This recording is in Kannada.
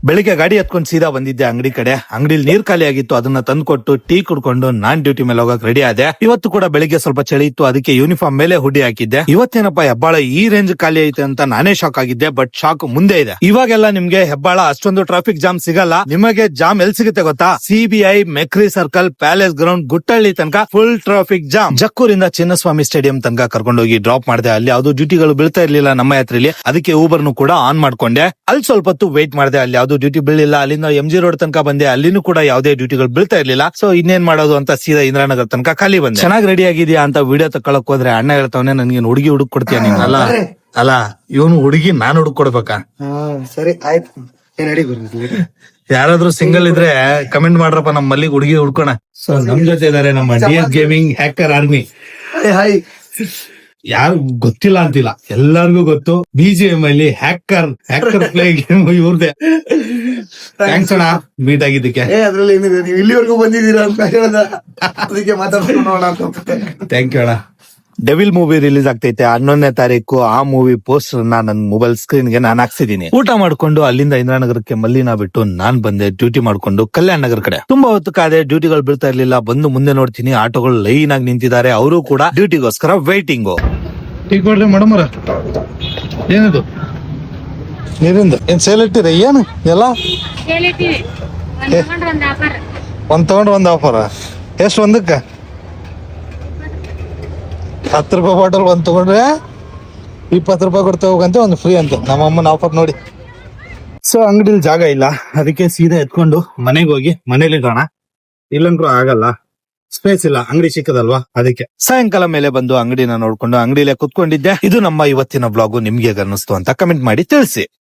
ಬೆಳಿಗ್ಗೆ ಗಾಡಿ ಎತ್ಕೊಂಡು ಸೀದಾ ಬಂದಿದ್ದೆ ಅಂಗಡಿ ಕಡೆ. ಅಂಗಡಿಲಿ ನೀರ್ ಖಾಲಿ ಆಗಿತ್ತು, ಅದನ್ನ ತಂದ್ಕೊಟ್ಟು ಟೀ ಕುಡ್ಕೊಂಡು ನಾನ್ ಡ್ಯೂಟಿ ಮೇಲೆ ಹೋಗಕ್ ರೆಡಿ ಆದೆ. ಇವತ್ತು ಕೂಡ ಬೆಳಿಗ್ಗೆ ಸ್ವಲ್ಪ ಚಳಿ ಇತ್ತು, ಅದಕ್ಕೆ ಯೂನಿಫಾರ್ಮ್ ಮೇಲೆ ಹುಡಿ ಹಾಕಿದ್ದೆ. ಇವತ್ತೇನಪ್ಪ ಹೆಬ್ಬಾಳ ಈ ರೇಂಜ್ ಖಾಲಿ ಐತೆ ಅಂತ ನಾನೇ ಶಾಕ್ ಆಗಿದ್ದೆ. ಬಟ್ ಶಾಕ್ ಮುಂದೆ ಇದೆ. ಇವಾಗೆಲ್ಲ ನಿಮ್ಗೆ ಹೆಬ್ಬಾಳ ಅಷ್ಟೊಂದು ಟ್ರಾಫಿಕ್ ಜಾಮ್ ಸಿಗಲ್ಲ. ನಿಮಗೆ ಜಾಮ್ ಎಲ್ಲಿ ಸಿಗುತ್ತೆ ಗೊತ್ತಾ? CBI, Mekhri circle, palace ground, Guttahalli ತನಕ ಫುಲ್ ಟ್ರಾಫಿಕ್ ಜಾಮ್. ಜಕ್ಕೂರಿಂದ ಚಿನ್ನಸ್ವಾಮಿ ಸ್ಟೇಡಿಯಂ ತನಕ ಕರ್ಕೊಂಡೋಗಿ ಡ್ರಾಪ್ ಮಾಡಿದೆ. ಅಲ್ಲಿ ಯಾವ್ದು ಡ್ಯೂಟಿಗಳು ಬೀಳ್ತಾ ಇರ್ಲಿಲ್ಲ ನಮ್ಮ ಯಾತ್ರೆಯಲ್ಲಿ, ಅದಕ್ಕೆ ಊಬರ್ನು ಕೂಡ ಆನ್ ಮಾಡ್ಕೊಂಡೆ. ಅಲ್ಲಿ ಸ್ವಲ್ಪ ಹೊತ್ತು ವೇಟ್ ಮಾಡಿದೆ, ಅಲ್ಲಿ ಯಾವ್ದು ಡ್ಯೂಟಿ ಬೀಳಿಲ್ಲ. ಅಲ್ಲಿಂದ MG ರೋಡ್ ತನಕ ಬಂದೆ, ಅಲ್ಲಿನೂ ಕೂಡ ಯಾವುದೇ ಡ್ಯೂಟಿಗಳು ಬೀಳ್ತಾ ಇರ್ಲಿಲ್ಲ. ಸೊ ಇನ್ನೇನ್ ಮಾಡೋದು ಅಂತ ಸೀದಾ ಇಂದ್ರಾನಗರ್ ತನಕ ಖಾಲಿ ಬಂದೆ. ಚೆನ್ನಾಗಿ ರೆಡಿ ಆಗಿದ್ಯಾ ಅಂತ ವಿಡಿಯೋ ತಕೊಳಕ್ ಹೋದ್ರೆ ಅಣ್ಣ ಹೇಳ್ತಾವನೆ, ನನ್ಗೆ ಹುಡುಗಿ ಹುಡುಕ್ ಕೊಡ್ತೀಯ ನೀನ್? ಅಲ್ಲ ಇವನು ಹುಡುಗಿ ನಾನ್ ಹುಡುಕ್ ಕೊಡ್ಬೇಕಾ? ಸರಿ ಆಯ್ತು, ಯಾರಾದ್ರೂ ಸಿಂಗಲ್ ಇದ್ರೆ ಕಮೆಂಟ್ ಮಾಡ್ರಪ್ಪ, ನಮ್ಮ ಮಲ್ಲಿಗೆ ಹುಡುಗಿ ಹುಡ್ಕೋಣ. ಸೊ ನಮ್ ಜೊತೆ ಇದಾರೆ ನಮ್ಮ DS gaming hacker army. Hi. ಯಾರು ಗೊತ್ತಿಲ್ಲ ಅಂತಿಲ್ಲ, ಎಲ್ಲಾರ್ಗು ಗೊತ್ತು. BGM ಅಲ್ಲಿ ಹ್ಯಾಕರ್ ಪ್ಲೇ ಗೇಮ್ ಇವ್ರದೇ. ಥ್ಯಾಂಕ್ಸ್ ಅಣ್ಣ ಮೀಟ್ ಆಗಿದ್ದಕ್ಕೆ. ಅದ್ರಲ್ಲಿ ಏನಿದೆ, ನೀವು ಇಲ್ಲಿವರೆಗೂ ಬಂದಿದ್ದೀರಾ ಅಂತ ಹೇಳ್ದ, ಅದಕ್ಕೆ ಮಾತಾಡ್ಕೊಂಡು ಅಂತ. ಥ್ಯಾಂಕ್ ಯು ಅಣ್ಣ. ಡೆವಿಲ್ ಮೂವಿ ರಿಲೀಸ್ ಆಗ್ತೈತೆ 11ನೇ ತಾರೀಕು. ಆ ಮೂವಿ ಪೋಸ್ಟರ್ ನನ್ನ ಮೊಬೈಲ್ ಸ್ಕ್ರೀನ್ ಗೆ ನಾನು ಹಾಕ್ಸಿದೀನಿ. ಊಟ ಮಾಡ್ಕೊಂಡು ಅಲ್ಲಿಂದ ಇಂದ್ರಾನಗರಕ್ಕೆ ಮಲ್ಲಿನ ಬಿಟ್ಟು ನಾನ್ ಬಂದೆ ಡ್ಯೂಟಿ ಮಾಡ್ಕೊಂಡು ಕಲ್ಯಾಣ ನಗರ ಕಡೆ. ತುಂಬಾ ಹೊತ್ತು ಕಾದೆ, ಡ್ಯೂಟಿಗಳು ಬೀಳ್ತಾ ಇರ್ಲಿಲ್ಲ. ಬಂದು ಮುಂದೆ ನೋಡ್ತೀನಿ, ಆಟೋಗಳು ಲೈನ್ ಆಗಿ ನಿಂತಿದ್ದಾರೆ. ಅವರು ಕೂಡ ಡ್ಯೂಟಿಗೋಸ್ಕರ ವೈಟಿಂಗು. ಟೀ ಕೊಡ್ರಿ ಮೇಡಮ್ ಅವ್ರ. ಏನಿದು ನೀರಿಂದ ಏನ್ ಸೇಲ್ ಇಟ್ಟಿರ? ಏನು ಎಲ್ಲ ಒಂದ್ ತಗೊಂಡ್ರ ಒಂದ್ ಆಫರ್? ಎಷ್ಟು ಒಂದಕ್ಕ? 10 ರೂಪಾಯಿ ಬಾಟಲ್ ಒಂದ್ ತಗೊಂಡ್ರೆ 20 ರೂಪಾಯಿ ಕೊಡ್ತಾ ಹೋಗಂತೆ, ಒಂದು ಫ್ರೀ ಅಂತ ನಮ್ಮ ಅಮ್ಮನ ಆಫರ್ ನೋಡಿ. ಸೊ ಅಂಗಡಿಲಿ ಜಾಗ ಇಲ್ಲ, ಅದಕ್ಕೆ ಸೀದಾ ಎತ್ಕೊಂಡು ಮನೆಗೆ ಹೋಗಿ ಮನೇಲಿ ಇಡೋಣ. ಇಲ್ಲಂದ್ರೂ ಆಗಲ್ಲ, ಸ್ಪೇಸ್ ಇಲ್ಲ, ಅಂಗಡಿ ಚಿಕ್ಕದಲ್ವಾ. ಅದಕ್ಕೆ ಸಾಯಂಕಾಲ ಮೇಲೆ ಬಂದು ಅಂಗಡಿನ ನೋಡ್ಕೊಂಡು ಅಂಗಡಿಲೇ ಕುತ್ಕೊಂಡಿದ್ದೆ. ಇದು ನಮ್ಮ ಇವತ್ತಿನ ಬ್ಲಾಗು. ನಿಮ್ಗೆ ಅನ್ನಿಸ್ತು ಅಂತ ಕಮೆಂಟ್ ಮಾಡಿ ತಿಳಿಸಿ.